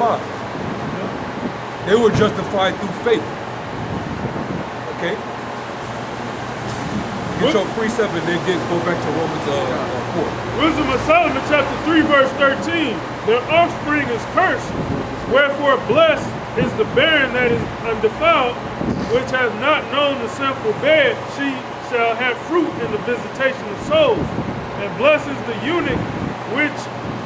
shema. They were justified through faith. Okay? Get your precept and then go back to Romans 4. Wisdom of Solomon chapter 3 verse 13. Their offspring is cursed, wherefore blessed is the barren that is undefiled, which has not known the sinful bed. She shall have fruit in the visitation of souls. And blessed is the eunuch which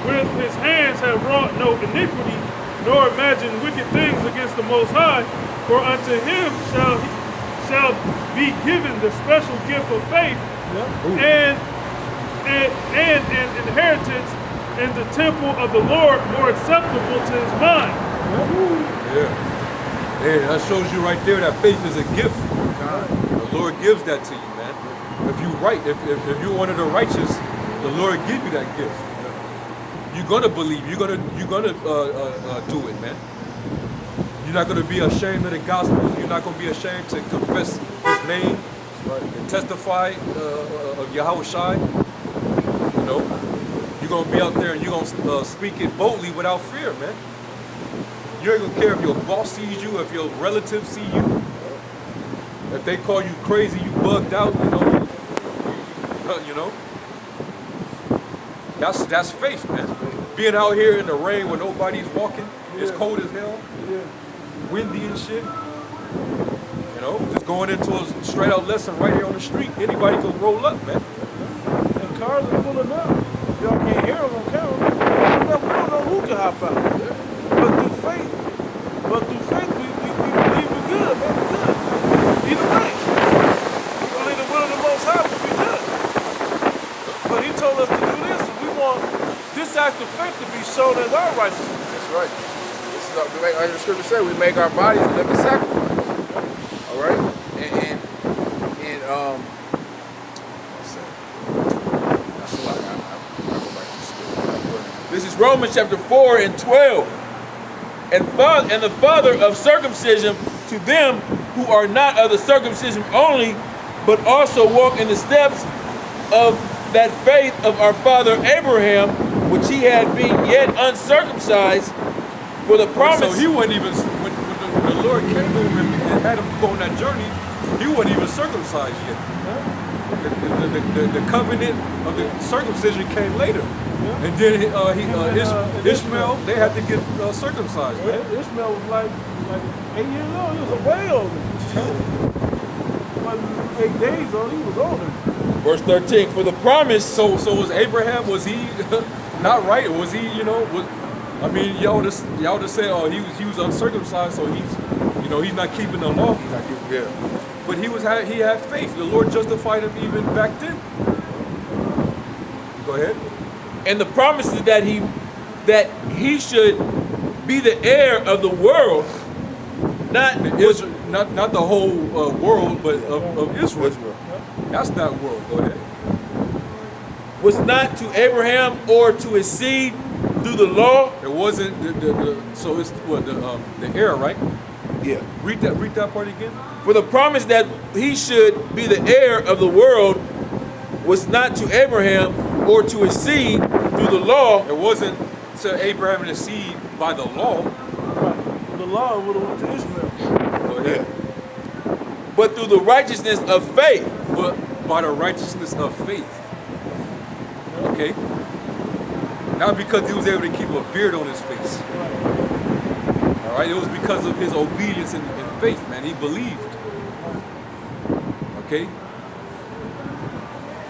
with his hands have wrought no iniquity, nor imagine wicked things against the Most High. For unto him shall be given the special gift of faith and an inheritance in the temple of the Lord, more acceptable to his mind. Yeah, that shows you right there that faith is a gift. The Lord gives that to you, man. If you're one of the righteous, the Lord give you that gift. You're gonna believe. You're gonna do it, man. You're not gonna be ashamed of the gospel. You're not gonna be ashamed to confess His name and testify of Yahweh Shai. You know, you're gonna be out there and you're gonna speak it boldly without fear, man. You ain't gonna care if your boss sees you, if your relatives see you, if they call you crazy, you bugged out. You know. That's faith, man. Being out here in the rain when nobody's walking, it's cold as hell, windy and shit. You know, just going into a straight out lesson right here on the street. Anybody can roll up, man. And cars are pulling up. Y'all can't hear them on camera. We don't know who can hop out. But through faith, we believe we're good, man. We're good. Either way. We believe the will of the Most High will be good. But He told us to do this. This act of faith to be shown as our righteousness. That's right. This is we make, the scripture say we make our bodies a living sacrifice. All right, and that's a lot. I go back to school. This is Romans chapter 4 and 12. And the father of circumcision to them who are not of the circumcision only, but also walk in the steps of that faith of our father Abraham, which he had been yet uncircumcised, for the promise. So he wasn't even, when the Lord came to him and had him go on that journey, he wasn't even circumcised yet. The covenant of the circumcision came later. And then Ishmael, they had to get circumcised. Yeah, Ishmael was like 8 years old. He was way older. He wasn't 8 days old. He was older. Verse 13, for the promise. So was Abraham, was he not right? Was he, y'all just say, oh, he was uncircumcised, so he's not keeping the law. But he had faith. The Lord justified him even back then. Go ahead. And the promise is that he should be the heir of the world, not the whole world, but of Israel. That's that world. Go ahead. Was not to Abraham or to his seed through the law. It wasn't so it's what the heir, right? Yeah. Read that part again. For the promise that he should be the heir of the world was not to Abraham or to his seed through the law. It wasn't to Abraham and his seed by the law. Right. The law would have went to Ishmael. Go ahead. But through the righteousness of faith. But by the righteousness of faith. Okay? Not because he was able to keep a beard on his face. All right? It was because of his obedience and faith, man. He believed. Okay?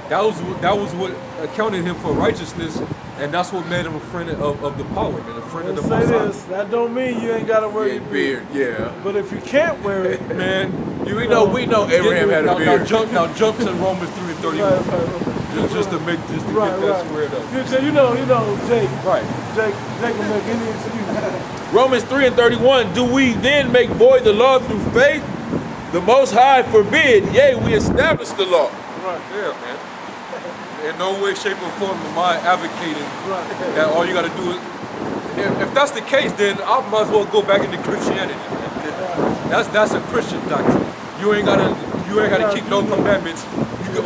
That was what accounted him for righteousness, and that's what made him a friend of the power, man, a friend of the Most High. That don't mean you ain't gotta wear your beard. Yeah. But if you can't wear it, man, we know Abraham had a beard. Now jump to Romans 3 and 31. Right. Just to get that squared up. You know, Jake. Right. Jake will make any excuse. Romans 3 and 31. Do we then make void the law through faith? The Most High forbid. Yea, we establish the law. Right. Yeah, man. In no way, shape, or form am I advocating that all you got to do is. If that's the case, then I might as well go back into Christianity. That's a Christian doctrine. You ain't gotta keep no commandments.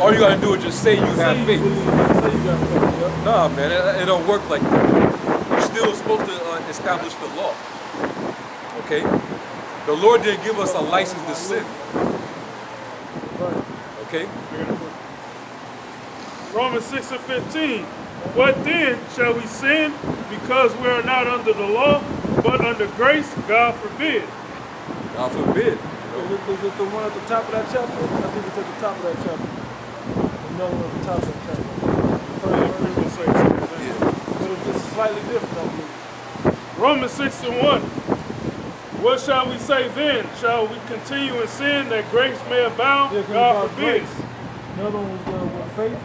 All you gotta do is just say you have faith. Nah, man, it don't work like that. still supposed to establish the law. Okay? The Lord didn't give us a license to sin. Okay? Romans 6 and 15. What then? Shall we sin because we are not under the law, but under grace? God forbid. God forbid. Is it the one at the top of that chapter? I think it's at the top of that chapter. Another one at the top of that chapter. But it's slightly different, I believe. Romans 6 and 1. What shall we say then? Shall we continue in sin that grace may abound? Yeah, 'cause God it's about forbid. grace. Another one was with faith.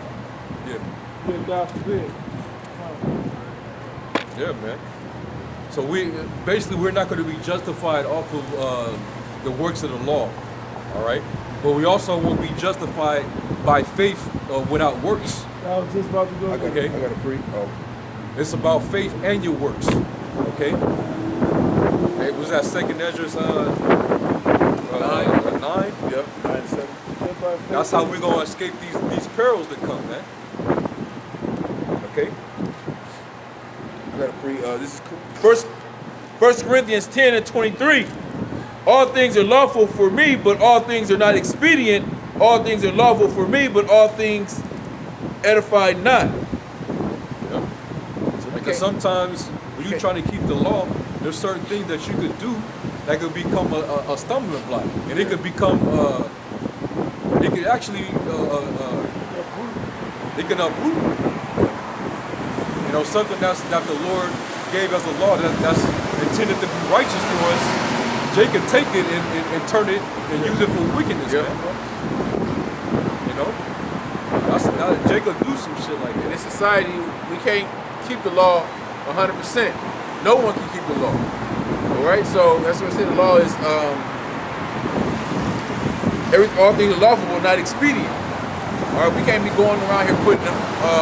Yeah. Yeah, God forbid. Yeah, man. So we're not going to be justified off of the works of the law, all right? But we also will be justified by faith without works. I was just about to go there. Okay. I got a pre. Oh, It's about faith and your works, okay? Hey, was that second Ezra's 9? yep. 9 and 7. That's how we're gonna escape these perils that come, man. Okay. I got a pre. This is First Corinthians 10 and 23. All things are lawful for me, but all things are not expedient. All things are lawful for me, but all things edify not. Yep. Because sometimes when you're trying to keep the law, there's certain things that you could do that could become a stumbling block, and it could become it could actually it can uproot. You know, something that the Lord gave as a law that's intended to be righteous for us. Jay can take it and turn it and use it for wickedness, man. You know, Jay could do some shit like In that. this society, we can't keep the law 100%. No one can keep the law. All right, so that's what I said. The law is all things are lawful, but not expedient. All right, we can't be going around here putting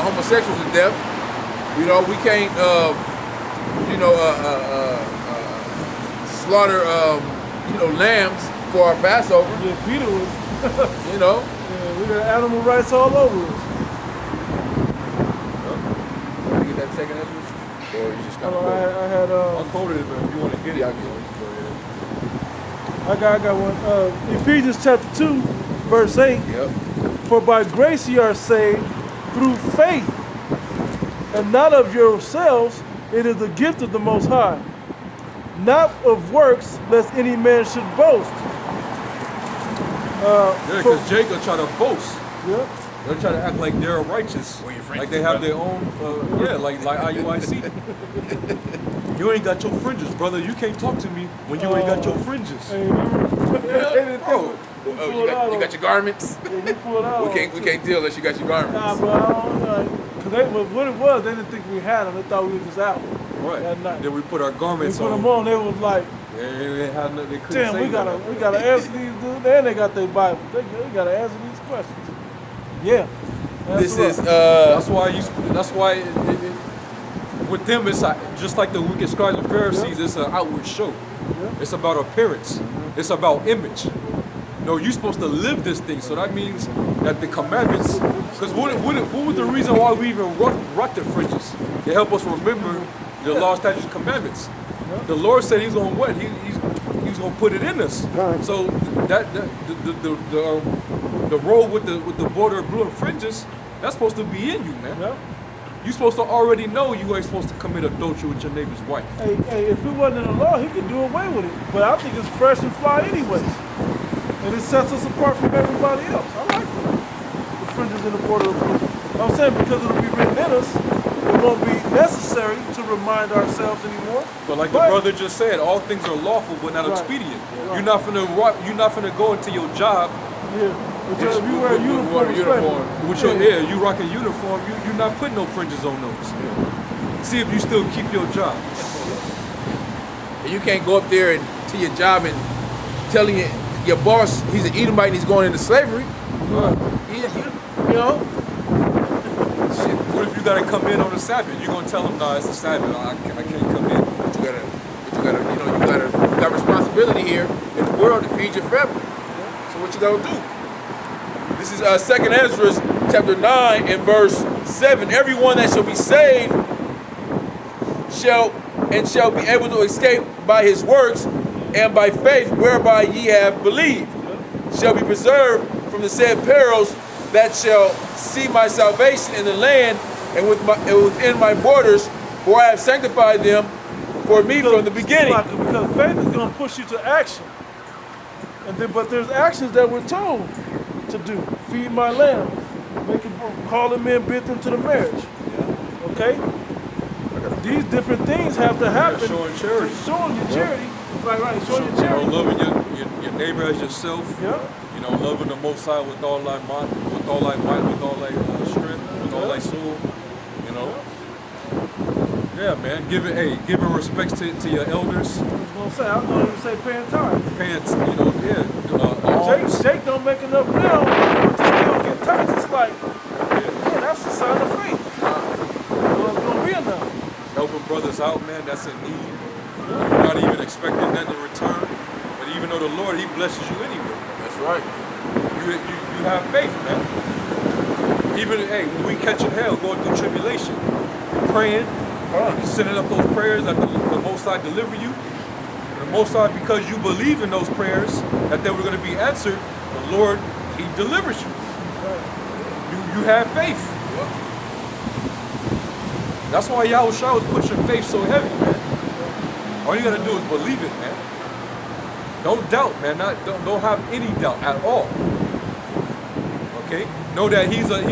homosexuals to death. You know, we can't, slaughter, lambs for our Passover. Yeah, Peter was. You know. Yeah, we got animal rights all over us. Did you get that second entrance? Or you just got I had I'll quote it, but if you want to get it, Yeah, I'll get it. I got one. Ephesians chapter 2, verse 8. Yep. For by grace ye are saved through faith, and not of yourselves, it is the gift of the Most High, not of works, lest any man should boast. Yeah, because Jacob try to boast. Yeah. They'll try to act like they're righteous, Well, your like they have their own, like IUIC. You ain't got your fringes, brother. You can't talk to me when you ain't got your fringes. Hey, Bro, You got your garments. We can't deal unless you got your garments. Nah, but I don't know. Because what it was, they didn't think we had them. They thought we were just out. right. That night. Then we put our We garments put on. them on. They was like, They had nothing. They couldn't damn, say we nothing. gotta answer these dudes. And they got their Bible. They gotta answer these questions. Yeah. That's why with them it's just like the wicked scribes and Pharisees. It's an outward show. It's about appearance. It's about image. No, you're supposed to live this thing. So that means that the commandments. Because what was the reason why we even rock the fringes? To help us remember the law, statutes, commandments. The Lord said He's gonna what? He's gonna put it in us. So the robe with the border of blue and fringes, that's supposed to be in you, man. Yeah. You're supposed to already know you ain't supposed to commit adultery with your neighbor's wife. Hey, if it wasn't in the law, he could do away with it. But I think it's fresh and fly anyways. And it sets us apart from everybody else. I like the fringes in the border of blue. I'm saying because it'll be written in us, it won't be necessary to remind ourselves anymore. But like the brother just said, all things are lawful but not Right. expedient. Right. You're not finna go into your job Yeah. Because if you wear a uniform, with your you rock a uniform, you're not putting no fringes on those. See if you still keep your job. And you can't go up there to your job and telling your boss he's an Edomite and he's going into slavery. You know? Shit, what if you gotta come in on the Sabbath? You're gonna tell them, nah, it's the Sabbath, I can't come in. You got responsibility here in the world to feed your family. So what you gotta do? This is 2nd Ezra chapter 9 and verse 7. Everyone that shall be saved shall be able to escape by his works, and by faith whereby ye have believed, shall be preserved from the said perils that shall see my salvation in the land and within my borders, for I have sanctified them for me from the beginning. Because faith is going to push you to action. But there's actions that we're told to do. Feed my lamb, call them in, bid them to the marriage. Okay? These different things have to happen. Yeah, showing charity. Showing your charity. Right. Showing your charity. Loving your neighbor as yourself. Yeah. Loving the Most High with all thy might, with all thy strength, with all thy soul. Yeah, man. Giving respects to your elders. I was going to say paying tithes. Alms. Jake don't make enough now, but to still get tithes. It's like, man, that's a sign of faith. It's going to be enough. Helping brothers out, man, that's in need. You're not even expecting nothing in return. But even though the Lord, he blesses you anyway. That's right. You have faith, man. Even, when we catching hell, going through tribulation, praying, sending up those prayers that the Most High deliver you. And the Most High, because you believe in those prayers, that they were going to be answered, the Lord, he delivers you. You have faith. That's why Yahushua was pushing faith so heavy, man. All you got to do is believe it, man. Don't doubt, man. Don't have any doubt at all. Okay? Know that he is. Okay?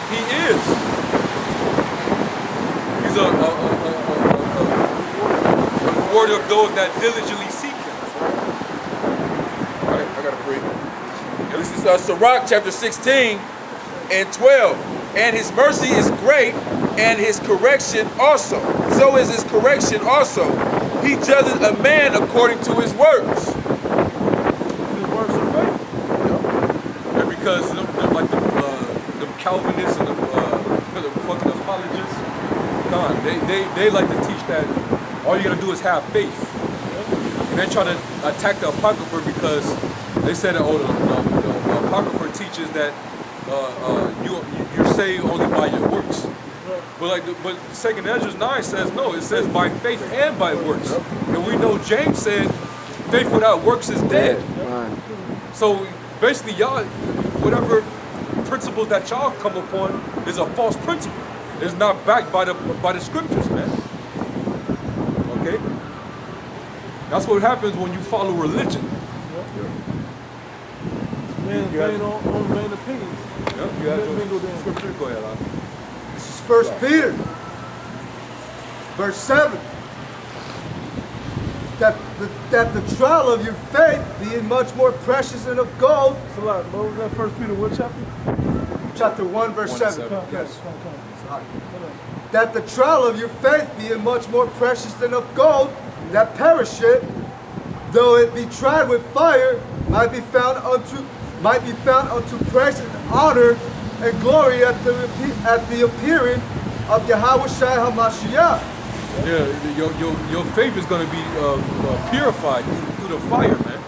He is. He's a reward of those that diligently seek him. All right, I gotta breathe. This is Sirach chapter 16 and 12. And his mercy is great, and his correction also. So is his correction also. He judges a man according to his works. His works of faith. And because them Calvinists and the fucking apologists, they like to teach that all you gotta do is have faith. And they try to attack the Apocrypha because they said that the Apocrypha teaches that you're saved only by your works. But 2nd Ezra 9 says no, it says by faith and by works. And we know James said faith without works is dead. So basically y'all, whatever principles that y'all come upon is a false principle. It's not backed by the scriptures, man. Okay? That's what happens when you follow religion. Man on main opinions. Yeah, you have to scripture. Go ahead, Al. This is 1 Peter, verse 7. That the trial of your faith, being much more precious than of gold. It's a lot. What was that? 1 Peter what chapter? Chapter 1, verse 7. Yes. That the trial of your faith, being much more precious than of gold, that perisheth, though it be tried with fire, might be found unto praise and honor and glory at the appearing of Yahushua HaMashiach. Yeah, your faith is going to be purified through the fire, man.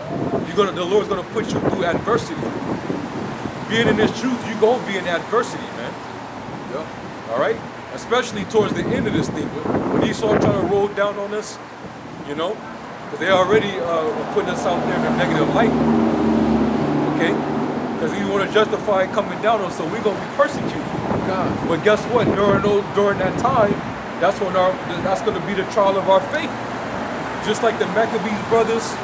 The Lord's going to put you through adversity. Being in this truth, you're going to be in adversity, man. Yeah. All right? Especially towards the end of this thing. When Esau trying to roll down on us, because they already putting us out there in a negative light. Okay? Because he want to justify coming down on us, so we're going to be persecuted. God. But guess what? During that time, that's going to be the trial of our faith. Just like the Maccabees brothers,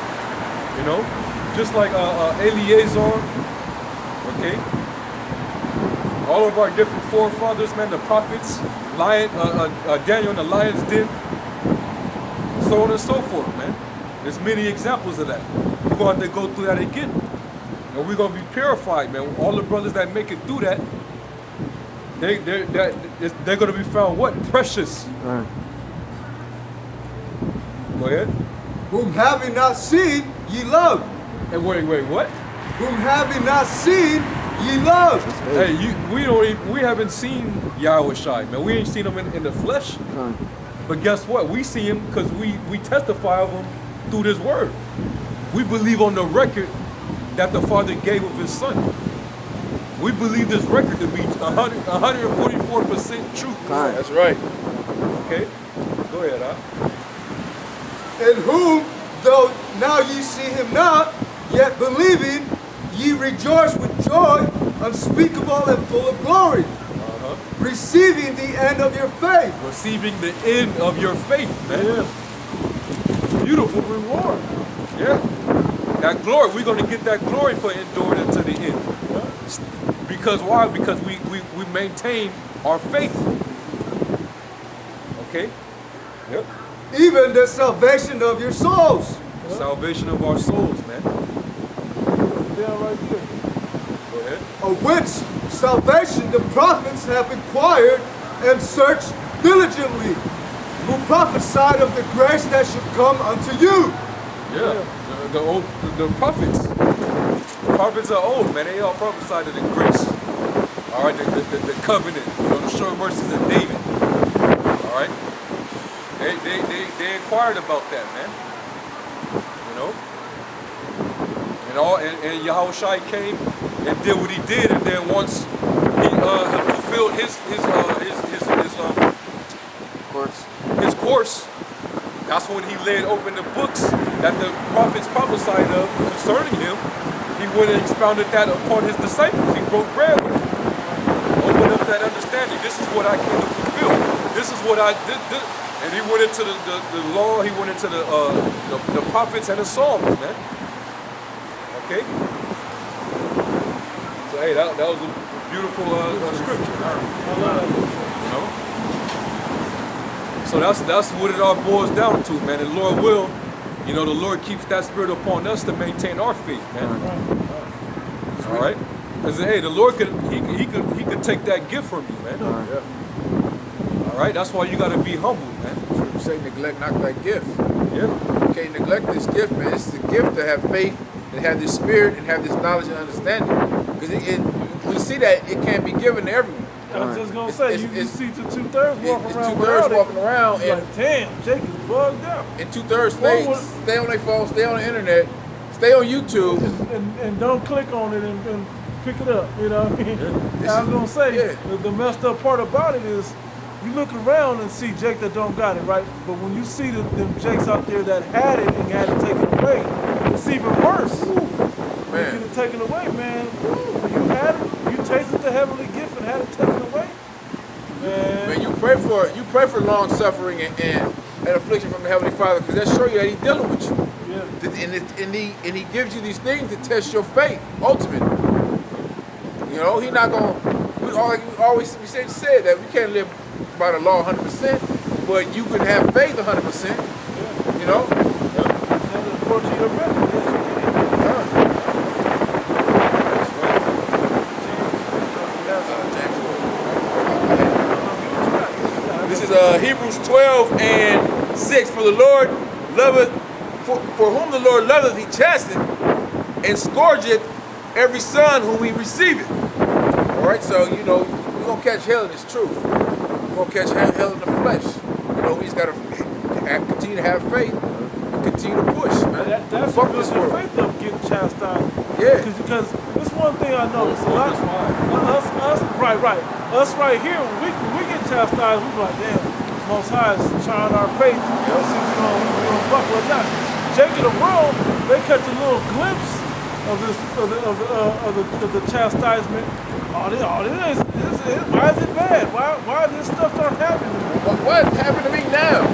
just like Eleazar, okay? All of our different forefathers, man, the prophets, Daniel in the lion's den, so on and so forth, man. There's many examples of that. We're going to have to go through that again. And we're going to be purified, man. All the brothers that make it through that, they're going to be found what? Precious. Right. Go ahead. Whom having not seen, ye love. And wait, what? Whom having not seen, ye love. Hey, we haven't seen Yahushua, man. We ain't seen him in the flesh. But guess what? We see him because we testify of him through this word. We believe on the record that the Father gave of his Son. We believe this record to be 144% true. That's right. Okay? Go ahead, huh? In whom, though now ye see him not, yet believing, ye rejoice with joy unspeakable and full of glory, receiving the end of your faith. Receiving the end of your faith, man. Yeah. Beautiful. Reward. Yeah. That glory, we're going to get that glory for enduring until the end. Because why? Because we maintain our faith. Okay? Yep. Even the salvation of your souls. The salvation of our souls, man. Yeah, right there. Go ahead. Of which salvation the prophets have inquired and searched diligently, who prophesied of the grace that should come unto you. Yeah. The prophets. The prophets are old, man. They all prophesied of the grace. All right, the covenant, the sure mercies of David. All right. They inquired about that, man. And Yahushua came and did what he did, and then once he fulfilled his course, that's when he laid open the books that the prophets prophesied of concerning him. He went and expounded that upon his disciples. He broke bread with them. Opened up that understanding. This is what I came to fulfill. This is what I did. And he went into the law. He went into the prophets and the Psalms, man. Okay. So hey, that was a beautiful scripture. You know. So that's what it all boils down to, man. And Lord will, the Lord keeps that spirit upon us to maintain our faith, man. All right. Because hey, the Lord could take that gift from you, man. All right. That's why you got to be humble, man. So say neglect not thy gift. Yeah. You can't neglect this gift, man. It's the gift to have faith and have this spirit and have this knowledge and understanding. Because we see that it can't be given to everyone. I was just gonna say, you see the 2/3 walking around. Two-thirds walking around, and like, damn, Jake is bugged out. And 2/3 stay on their phone, stay on the internet, stay on YouTube, and don't click on it and pick it up. You know what I mean? I was gonna say, the messed up part about it is, you look around and see Jake that don't got it, right? But when you see them Jakes out there that had it and had it taken away, it's even worse. Man. You get it taken away, man. You had it, you tasted the heavenly gift and had it taken away. Man, you pray for long suffering and affliction from the Heavenly Father, because that shows you that He's dealing with you. Yeah. And he gives you these things to test your faith, ultimately. He's not gonna. We said that we can't live by the law 100%, but you can have faith 100%. You know. And according to your record, yes, you can. This is Hebrews 12:6. For the Lord loveth, for whom the Lord loveth, He chasteneth, and scourgeth every son whom He receiveth. All right, so we're gonna catch hell in this truth. We're gonna catch hell in the flesh. We just gotta continue to have faith and continue to push, man. That's fuck because this your world. faith up getting chastised. Yeah. Because this one thing I noticed a lot. Us right here, when we get chastised, we be like, damn, Most High is trying our faith. Let's see if we don't buckle or not. Jake of the world, they catch a little glimpse of the chastisement. Why is it bad? Why this stuff start happening? What happened to me now?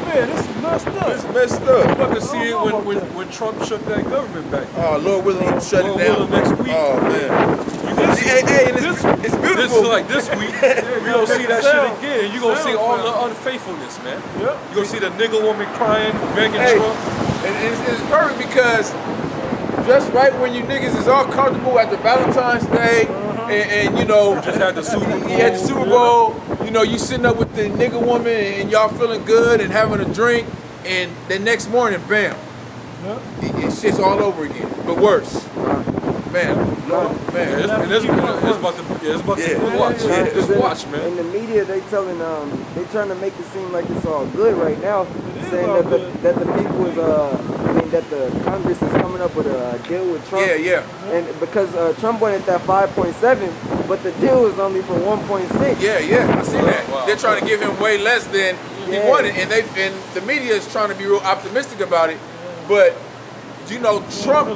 Man, this is messed up. It's messed up. I'm about to see it when Trump shut that government back. Oh, Lord willing, He'll shut it down next week. Oh man. It's beautiful. This week, we're going to see that shit again. You're going to see all the unfaithfulness, man. Yep. You're going to see the nigga woman crying, begging Trump. And it's perfect because just right when you niggas is all comfortable after Valentine's Day, and just had the Super Bowl. He had the Super Bowl. You sitting up with the nigga woman and y'all feeling good and having a drink, and the next morning, bam, it's shit's all over again, but worse. Man, Lord, man. It's about to watch. Yeah. Just watch, man. In the media, they trying to make it seem like it's all good right now, saying all that the people is that the Congress is coming up with a deal with Trump. Yeah. And because Trump wanted that 5.7, but the deal is only for 1.6. Yeah, I see that. Wow. They're trying to give him way less than he Yeah. wanted, and the media is trying to be real optimistic about it. But you know, Trump,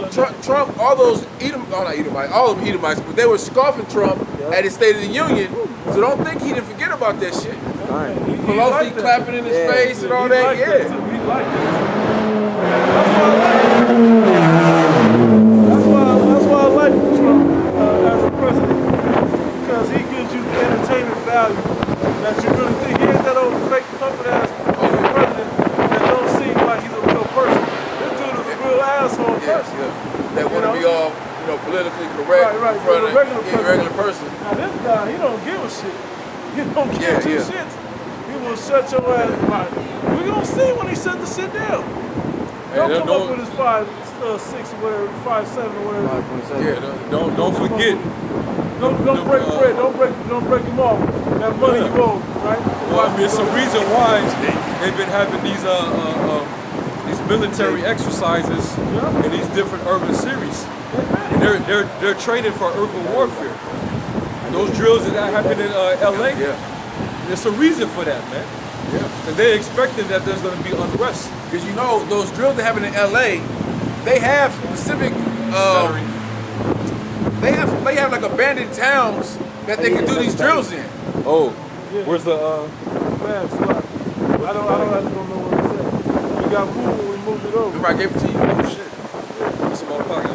all those all of them Edomites, but they were scoffing Trump at his State of the Union. So don't think he didn't forget about that shit. Right. Pelosi clapping in his face and all that. Yeah. He liked that too. That's why I like Trump as a president, because he gives you the entertainment value that you really think. He ain't that old fake puppet ass president that don't seem like he's a real person. This dude is a real asshole person. That want to be all, politically correct Right, in front of a regular a regular person. Now this guy, he don't give a shit. He don't give two shits. He will shut your ass. Like, we gonna see when he shut the shit down. Don't come up with his 5.6 or whatever, 5.7 or whatever. 5.7. Yeah, don't forget. Don't break bread. Don't break him off. That money you owe, right? Well, I mean, it's a reason why they've been having these military exercises in these different urban series, and they're training for urban warfare. Those drills that happen in LA, there's a reason for that, man. Yeah, and they're expecting that there's going to be unrest. Because those drills that happen in LA, they have specific. They have like abandoned towns that they can do these drills in. Oh, where's the? Man, I don't know what it said. We got moved when we moved it over. Remember I gave it to you? Oh shit! Small pocket.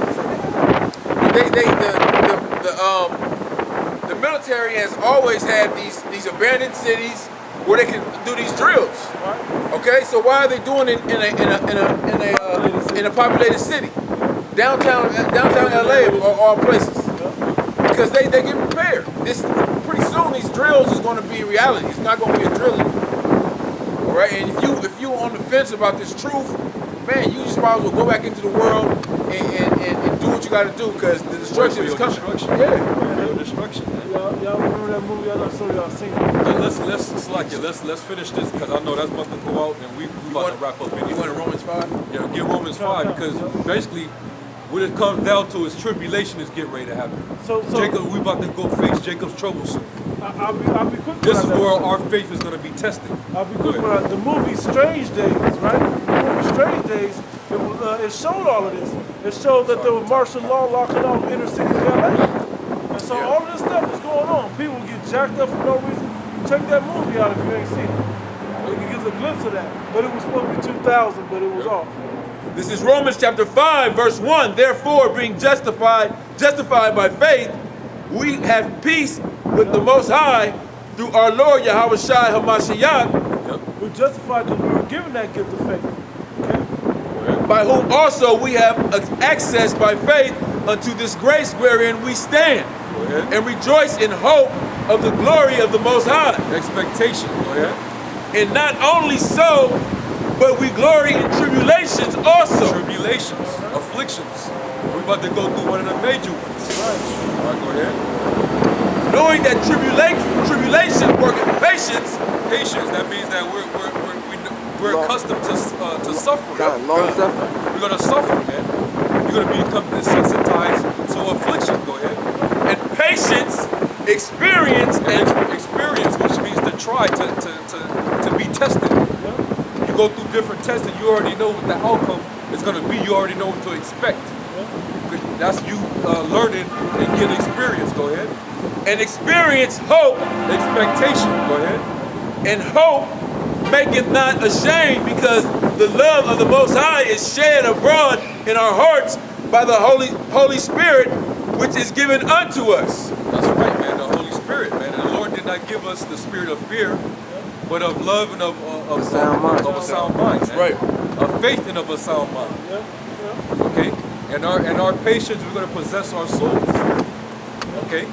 The military has always had these abandoned cities where they can do these drills. Okay, so why are they doing it in a populated city? Downtown LA of all places. Because they get prepared. Pretty soon these drills is going to be reality. It's not going to be a drill anymore. All right, and if you on the fence about this truth, man, you just might as well go back into the world and do what you got to do, because the destruction is coming. Real destruction, man. Y'all remember that movie? I know some of y'all seen it. Let's finish this, because I know that's about to go out and we about to wrap up. You want Romans 5? Yeah, get Romans 5, because basically what it comes down to is tribulation is getting ready to happen. So Jacob, we about to go face Jacob's trouble soon. I'll be quick. This is where our faith is going to be tested. I'll be quick. The movie Strange Days, right? The movie Strange Days, it showed all of this. It showed that there was martial law locking off inner city of LA. And so all of this stuff is going on. People get jacked up for no reason. Check that movie out if you ain't seen it. It gives a glimpse of that. But it was supposed to be 2000, but it was off. This is Romans chapter 5, verse 1. Therefore, being justified by faith, we have peace with the Most High through our Lord Yahweh Shai HaMashiach. We're justified because we were given that gift of faith. Okay? By whom also we have access by faith unto this grace wherein we stand, and rejoice in hope of the glory of the Most High. Expectation, go ahead. And not only so, but we glory in tribulations also. Tribulations, afflictions. We're about to go through one of the major ones. All right, go ahead. Knowing that tribulation worketh patience. Patience, that means that we're accustomed to suffering. Long suffering. We're going to suffer, man. You're going to become desensitized to affliction. Go ahead. And patience, experience, and experience, which means to try, to be tested. You go through different tests and you already know what the outcome is going to be. You already know what to expect. That's you learning and getting experience. Go ahead. And experience hope. Expectation. Go ahead. And hope maketh not ashamed, because the love of the Most High is shed abroad in our hearts by the Holy Spirit, which is given unto us. That's right, man. The Holy Spirit, man. And the Lord did not give us the spirit of fear, but of love and of a sound mind. That's right. Of faith and of a sound mind. Okay? And our patience, we're going to possess our souls. Okay?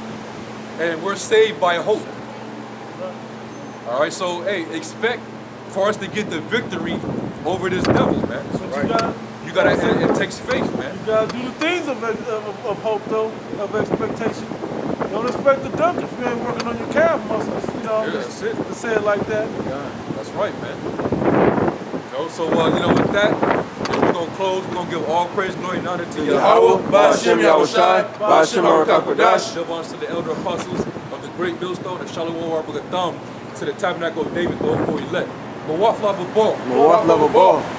And we're saved by hope. All right, so hey, expect for us to get the victory over this devil, man. But You gotta, it takes faith, man. You gotta do the things of hope, though, of expectation. Don't expect to dunk if you ain't working on your calf muscles. You know, Yeah, just that's it. to say it like that. That's right, man. So with that, we're gonna close. We're gonna give all praise, glory, and honor to Yahweh, Ba'ashem Yahushai, Ba'ashem Arakakodash. Double honors to the elder apostles of the great millstone, and Shalom Arbagatham, to the tabernacle of David, the 04 elect. Mawaf Lava Ball. Mawaf Lava Ball.